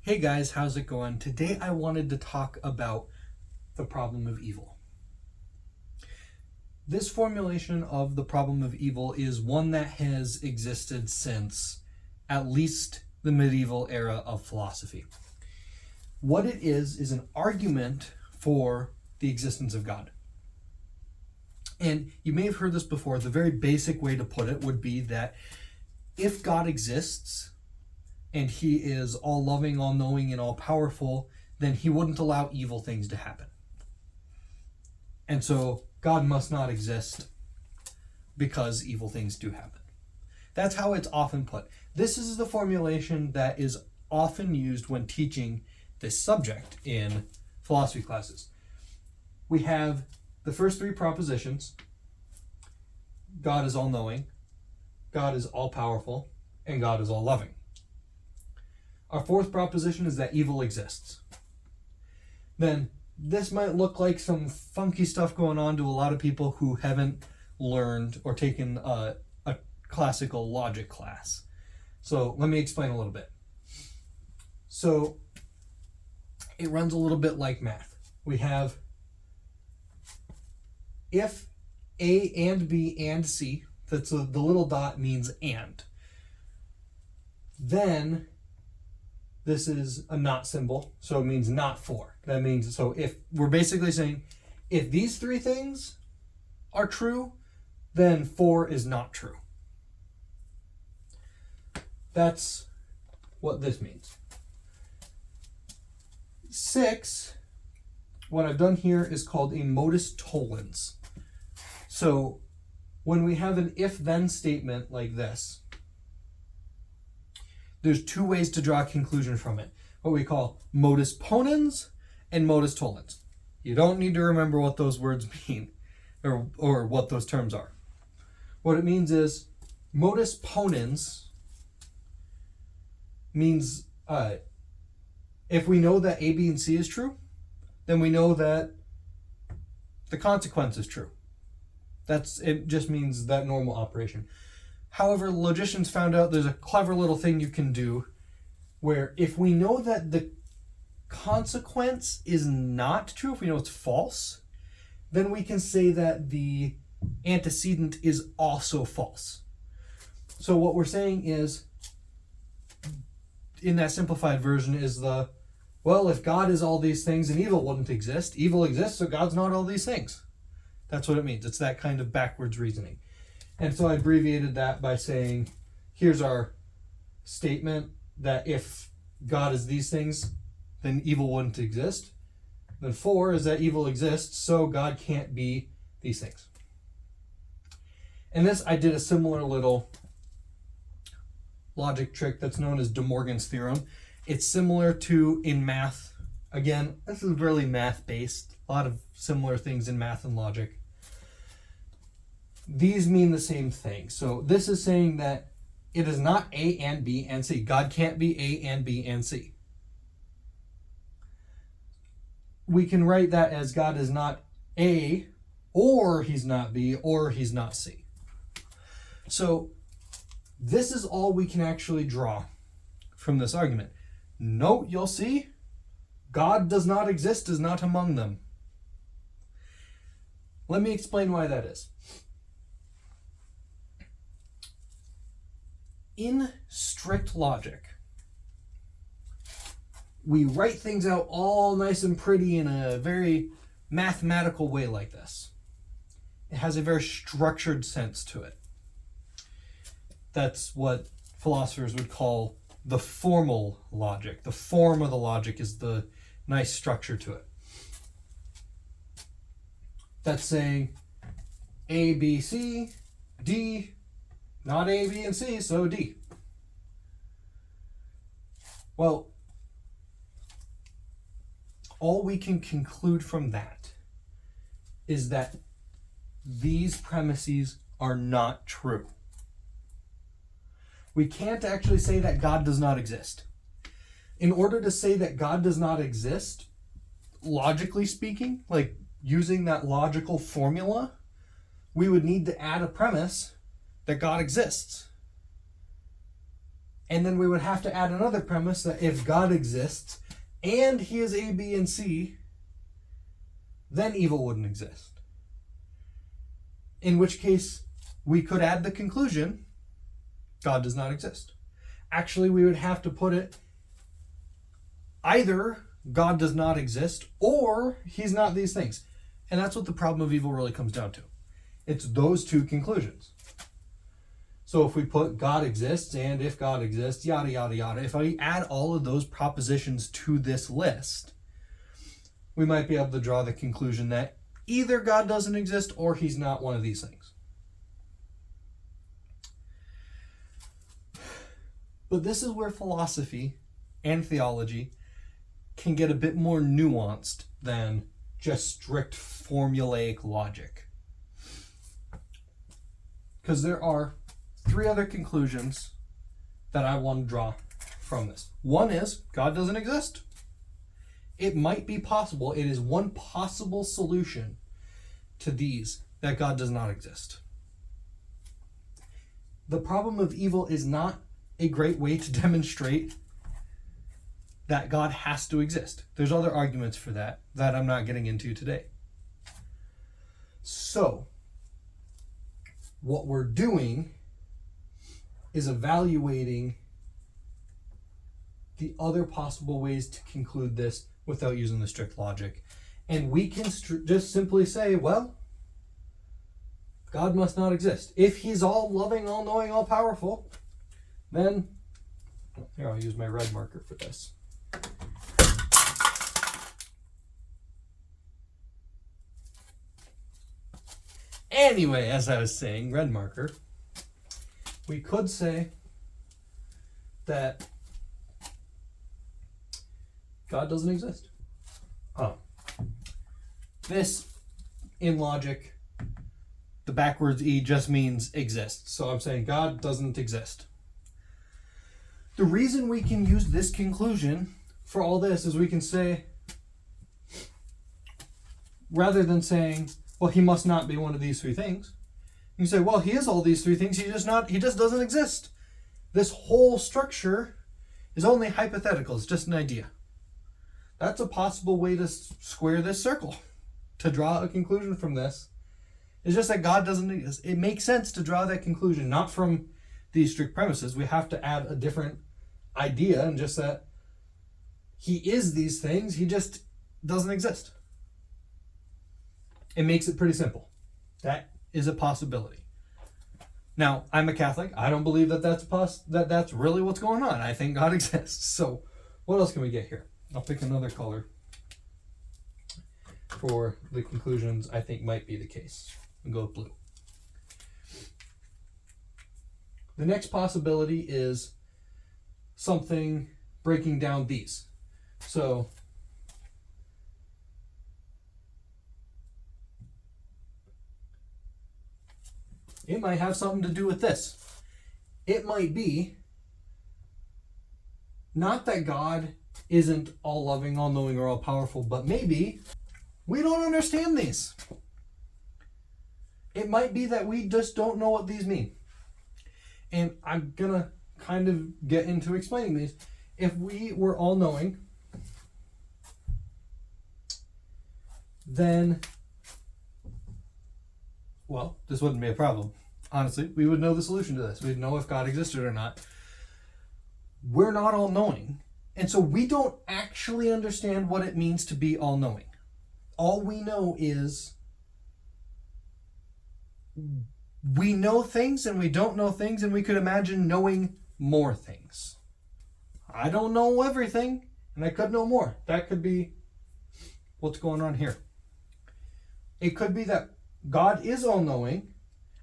Hey guys, how's it going? Today I wanted to talk about the problem of evil. This formulation of the problem of evil is one that has existed since at least the medieval era of philosophy. What it is an argument for the existence of God. And you may have heard this before. The very basic way to put it would be that if God exists, and he is all loving, all knowing, and all powerful, then he wouldn't allow evil things to happen. And so God must not exist because evil things do happen. That's how it's often put. This is the formulation that is often used when teaching this subject in philosophy classes. We have the first three propositions. God is all knowing, God is all powerful, and God is all loving. Our fourth proposition is that evil exists. Then this might look like some funky stuff going on to a lot of people who haven't learned or taken a classical logic class. So let me explain a little bit. So it runs a little bit like math. We have if A and B and C, that's the little dot means and. Then this is a not symbol, so it means not for. That means, so if we're basically saying, if these three things are true, then for is not true. That's what this means. 6, what I've done here is called a modus tollens. So when we have an if-then statement like this, there's two ways to draw a conclusion from it. What we call modus ponens and modus tollens. You don't need to remember what those words mean or what those terms are. What it means is modus ponens means if we know that A, B, and C is true, then we know that the consequence is true. It just means that normal operation. However, logicians found out there's a clever little thing you can do where if we know that the consequence is not true, if we know it's false, then we can say that the antecedent is also false. So what we're saying is, in that simplified version, is if God is all these things and evil wouldn't exist, evil exists, so God's not all these things. That's what it means. It's that kind of backwards reasoning. And so I abbreviated that by saying, here's our statement that if God is these things, then evil wouldn't exist. Then 4 is that evil exists, so God can't be these things. And this, I did a similar little logic trick that's known as De Morgan's theorem. It's similar to in math. Again, this is really math-based. A lot of similar things in math and logic. These mean the same thing. So this is saying that it is not A and B and C. God can't be A and B and C. We can write that as God is not A, or he's not B, or he's not C. So this is all we can actually draw from this argument. Note, you'll see, God does not exist, is not among them. Let me explain why that is. In strict logic, we write things out all nice and pretty in a very mathematical way like this. It has a very structured sense to it. That's what philosophers would call the formal logic. The form of the logic is the nice structure to it. That's saying A, B, C, D, not A, B, and C, so D. Well, all we can conclude from that is that these premises are not true. We can't actually say that God does not exist. In order to say that God does not exist, logically speaking, like using that logical formula, we would need to add a premise that God exists. And then we would have to add another premise that if God exists and he is A, B, and C, then evil wouldn't exist. In which case, we could add the conclusion, God does not exist. Actually, we would have to put it either God does not exist or he's not these things. And that's what the problem of evil really comes down to. It's those two conclusions. So if we put God exists and if God exists, yada, yada, yada, if I add all of those propositions to this list, we might be able to draw the conclusion that either God doesn't exist or he's not one of these things. But this is where philosophy and theology can get a bit more nuanced than just strict formulaic logic. Because there are three other conclusions that I want to draw from this. One is God doesn't exist. It might be possible, it is one possible solution to these, that God does not exist. The problem of evil is not a great way to demonstrate that God has to exist. There's other arguments for that I'm not getting into today. So, what we're doing is evaluating the other possible ways to conclude this without using the strict logic. And we can just simply say, well, God must not exist. If he's all loving, all knowing, all powerful, then, here, I'll use my red marker for this. Anyway, as I was saying, red marker, we could say that God doesn't exist. This, in logic, the backwards E just means exists. So I'm saying God doesn't exist. The reason we can use this conclusion for all this is we can say, rather than saying, well, he must not be one of these three things, you can say, well, he is all these three things, he just doesn't exist. This whole structure is only hypothetical, it's just an idea. That's a possible way to square this circle, to draw a conclusion from this. It's just that God doesn't exist. It makes sense to draw that conclusion, not from these strict premises. We have to add a different idea, and just that he is these things, he just doesn't exist. It makes it pretty simple. That is a possibility. Now, I'm a Catholic. I don't believe that that's really what's going on. I think God exists. So, what else can we get here? I'll pick another color for the conclusions I think might be the case. We'll go with blue. The next possibility is something breaking down these. So, it might have something to do with this. It might be not that God isn't all loving, all knowing, or all powerful, but maybe we don't understand these. It might be that we just don't know what these mean. And I'm gonna kind of get into explaining these. If we were all knowing, then, well, this wouldn't be a problem. Honestly, we would know the solution to this. We'd know if God existed or not. We're not all knowing. And so we don't actually understand what it means to be all knowing. All we know is we know things and we don't know things, and we could imagine knowing more things. I don't know everything, and I could know more. That could be what's going on here. It could be that God is all-knowing,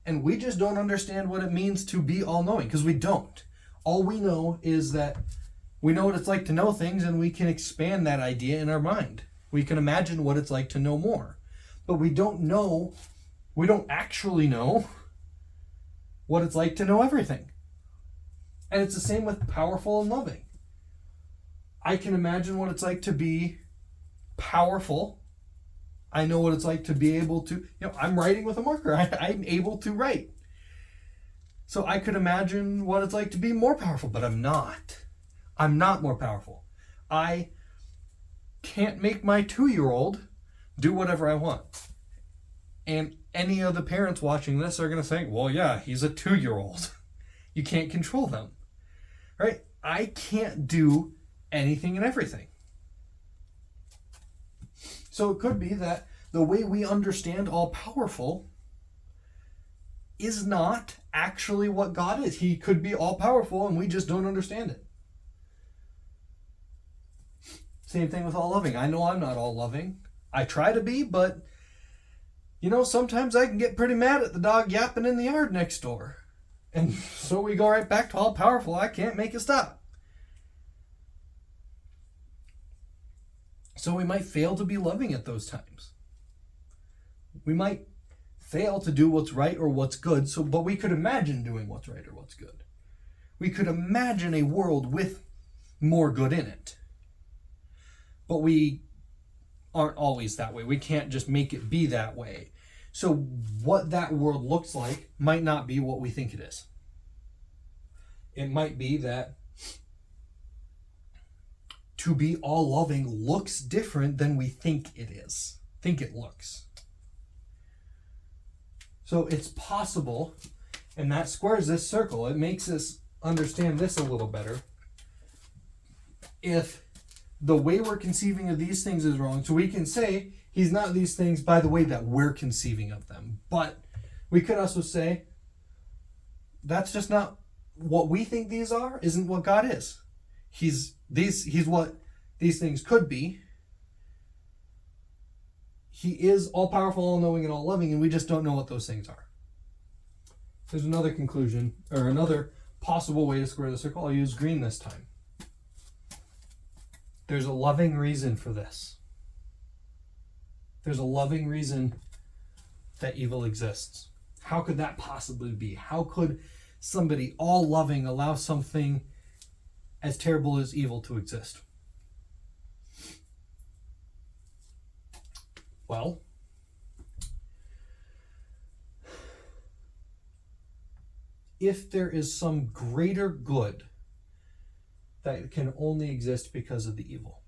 and we just don't understand what it means to be all-knowing, because we don't. All we know is that we know what it's like to know things, and we can expand that idea in our mind. We can imagine what it's like to know more. But we don't actually know what it's like to know everything. And it's the same with powerful and loving. I can imagine what it's like to be powerful. I know what it's like to be able to, I'm writing with a marker. I'm able to write. So I could imagine what it's like to be more powerful, but I'm not. I'm not more powerful. I can't make my 2-year-old do whatever I want. And any of the parents watching this are going to think, well, yeah, he's a 2-year-old. You can't control them, right? I can't do anything and everything. So it could be that the way we understand all powerful is not actually what God is. He could be all powerful and we just don't understand it. Same thing with all loving. I know I'm not all loving. I try to be, but sometimes I can get pretty mad at the dog yapping in the yard next door. And so we go right back to all powerful. I can't make it stop. So we might fail to be loving at those times. We might fail to do what's right or what's good, but we could imagine doing what's right or what's good. We could imagine a world with more good in it. But we aren't always that way. We can't just make it be that way. So what that world looks like might not be what we think it is. It might be that to be all loving looks different than we think it is, think it looks. So it's possible, and that squares this circle. It makes us understand this a little better. If the way we're conceiving of these things is wrong, so we can say he's not these things by the way that we're conceiving of them. But we could also say that's just not what we think these are, isn't what God is. He's what these things could be. He is all powerful, all knowing, and all loving, and we just don't know what those things are. There's another conclusion, or another possible way to square the circle. I'll use green this time. There's a loving reason for this. There's a loving reason that evil exists. How could that possibly be? How could somebody all loving allow something as terrible as evil to exist? Well, if there is some greater good that can only exist because of the evil,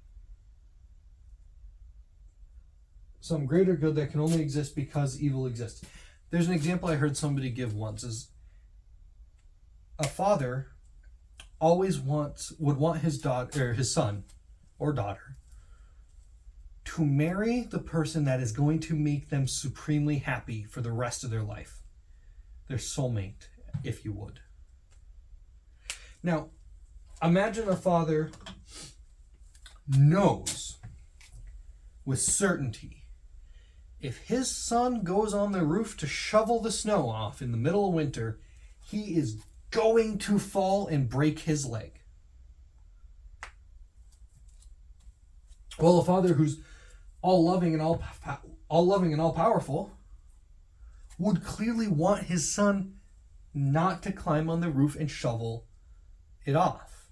some greater good that can only exist because evil exists. There's an example I heard somebody give once, is a father always would want his daughter, or his son or daughter, to marry the person that is going to make them supremely happy for the rest of their life. Their soulmate, if you would. Now, imagine a father knows with certainty if his son goes on the roof to shovel the snow off in the middle of winter, he is going to fall and break his leg. Well, a father who's all loving and all powerful would clearly want his son not to climb on the roof and shovel it off.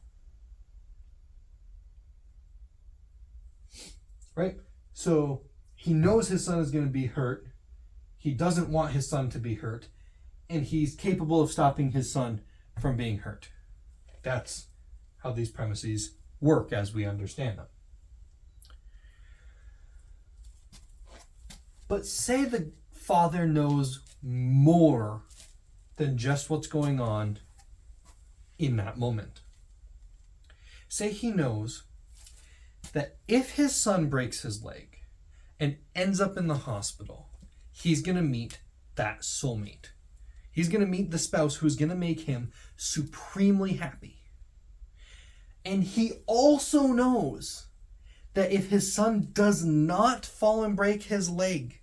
Right? So he knows his son is going to be hurt. He doesn't want his son to be hurt. And he's capable of stopping his son from being hurt. That's how these premises work as we understand them. But say the father knows more than just what's going on in that moment. Say he knows that if his son breaks his leg and ends up in the hospital, he's going to meet that soulmate. He's going to meet the spouse who's going to make him supremely happy. And he also knows that if his son does not fall and break his leg,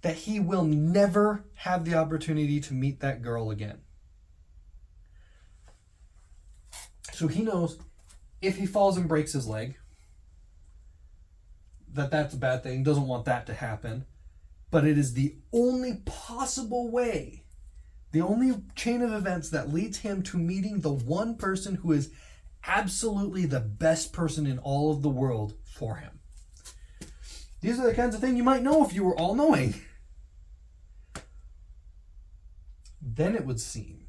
that he will never have the opportunity to meet that girl again. So he knows if he falls and breaks his leg, that's a bad thing, doesn't want that to happen. But it is the only possible way, the only chain of events that leads him to meeting the one person who is absolutely the best person in all of the world for him. These are the kinds of things you might know if you were all-knowing. Then it would seem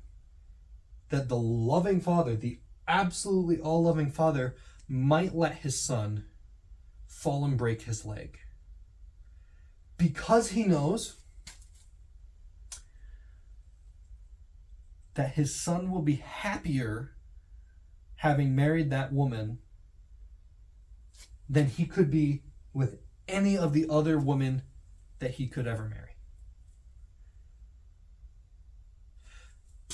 that the loving Father, the absolutely all-loving Father, might let his Son fall and break his leg. Because he knows that his Son will be happier having married that woman than he could be with any of the other women that he could ever marry.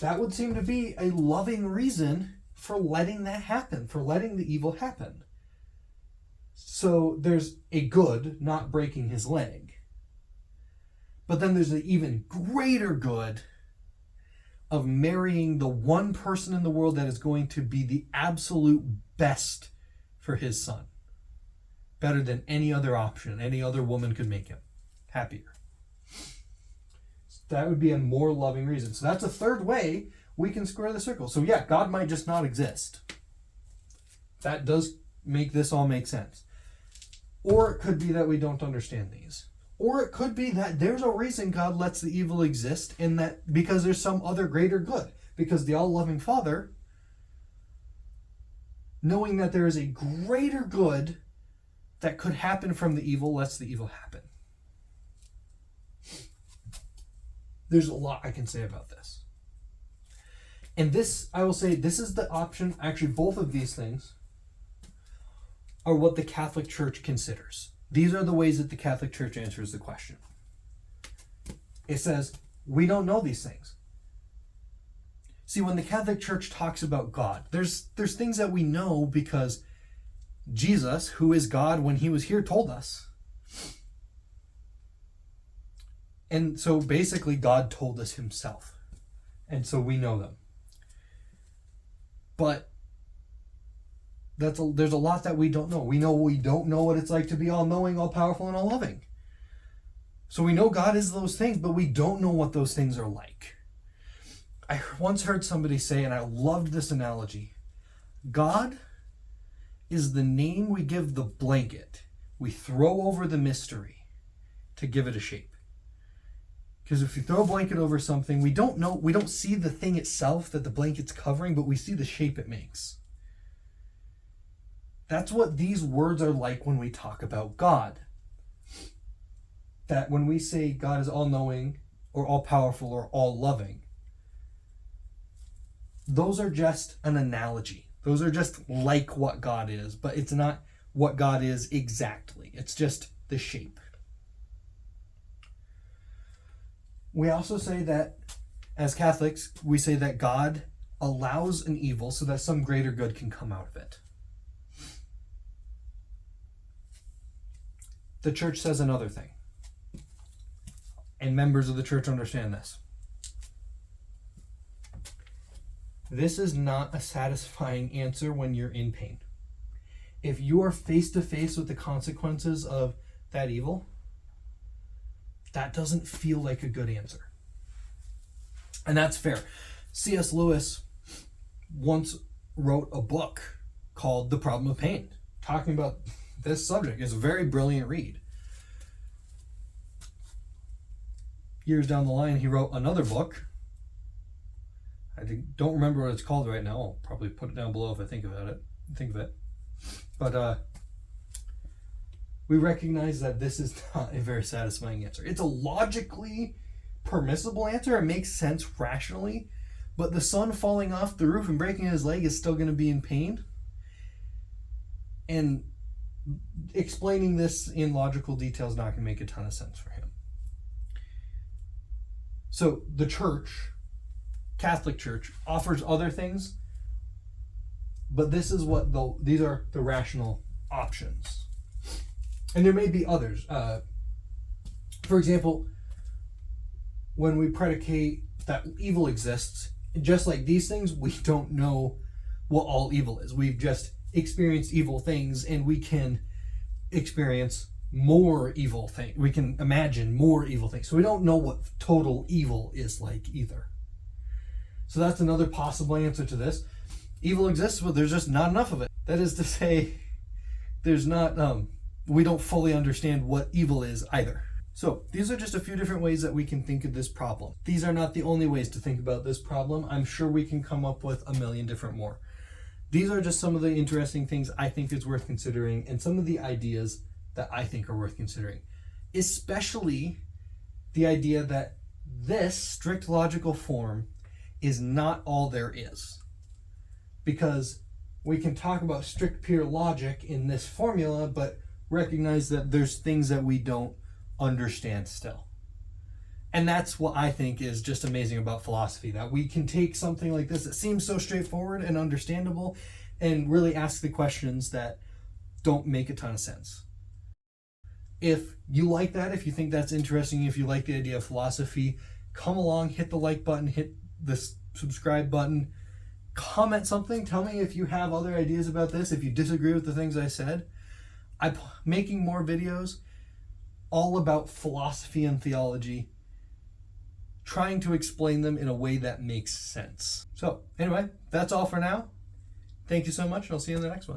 That would seem to be a loving reason for letting that happen, for letting the evil happen. So there's a good, not breaking his leg. But then there's an even greater good of marrying the one person in the world that is going to be the absolute best for his Son. Better than any other option, any other woman could make him happier. That would be a more loving reason. So that's a third way we can square the circle. So yeah, God might just not exist. That does make this all make sense. Or it could be that we don't understand these. Or it could be that there's a reason God lets the evil exist, and that because there's some other greater good. Because the all-loving Father, knowing that there is a greater good that could happen from the evil, lets the evil happen. There's a lot I can say about this. And this, I will say, this is the option, actually both of these things are what the Catholic Church considers. These are the ways that the Catholic Church answers the question. It says, we don't know these things. See, when the Catholic Church talks about God, there's things that we know because Jesus, who is God when he was here, told us. And so basically God told us himself. And so we know them. But there's a lot that we don't know. We don't know what it's like to be all-knowing, all-powerful, and all-loving. So we know God is those things, but we don't know what those things are like. I once heard somebody say, and I loved this analogy, God is the name we give the blanket we throw over the mystery to give it a shape. Because if you throw a blanket over something, we don't see the thing itself that the blanket's covering, but we see the shape it makes. That's what these words are like when we talk about God. That when we say God is all-knowing, or all-powerful, or all-loving, those are just an analogy. Those are just like what God is, but it's not what God is exactly. It's just the shape. We also say that, as Catholics, we say that God allows an evil so that some greater good can come out of it. The Church says another thing. And members of the Church understand this. This is not a satisfying answer when you're in pain. If you are face to face with the consequences of that evil, that doesn't feel like a good answer. And that's fair. C.S. Lewis once wrote a book called The Problem of Pain, talking about this subject. It's a very brilliant read. Years down the line, he wrote another book. I don't remember what it's called right now. I'll probably put it down below if I think of it. But we recognize that this is not a very satisfying answer. It's a logically permissible answer. It makes sense rationally. But the son falling off the roof and breaking his leg is still going to be in pain. And explaining this in logical detail is not going to make a ton of sense for him. So the Church, Catholic Church, offers other things, but this is what these are the rational options. And there may be others. For example, when we predicate that evil exists, just like these things, we don't know what all evil is. We've just experienced evil things, and we can experience more evil things. We can imagine more evil things. So we don't know what total evil is like either. So that's another possible answer to this. Evil exists, but there's just not enough of it. That is to say, there's not, we don't fully understand what evil is either. So these are just a few different ways that we can think of this problem. These are not the only ways to think about this problem. I'm sure we can come up with a million different more. These are just some of the interesting things I think is worth considering and some of the ideas that I think are worth considering. Especially the idea that this strict logical form is not all there is. Because we can talk about strict pure logic in this formula, but recognize that there's things that we don't understand still. And that's what I think is just amazing about philosophy, that we can take something like this that seems so straightforward and understandable and really ask the questions that don't make a ton of sense. If you like that, if you think that's interesting, if you like the idea of philosophy, come along, hit the like button, hit the subscribe button, comment something, tell me if you have other ideas about this, if you disagree with the things I said. I'm making more videos all about philosophy and theology, trying to explain them in a way that makes sense. So anyway, that's all for now. Thank you so much, and I'll see you in the next one.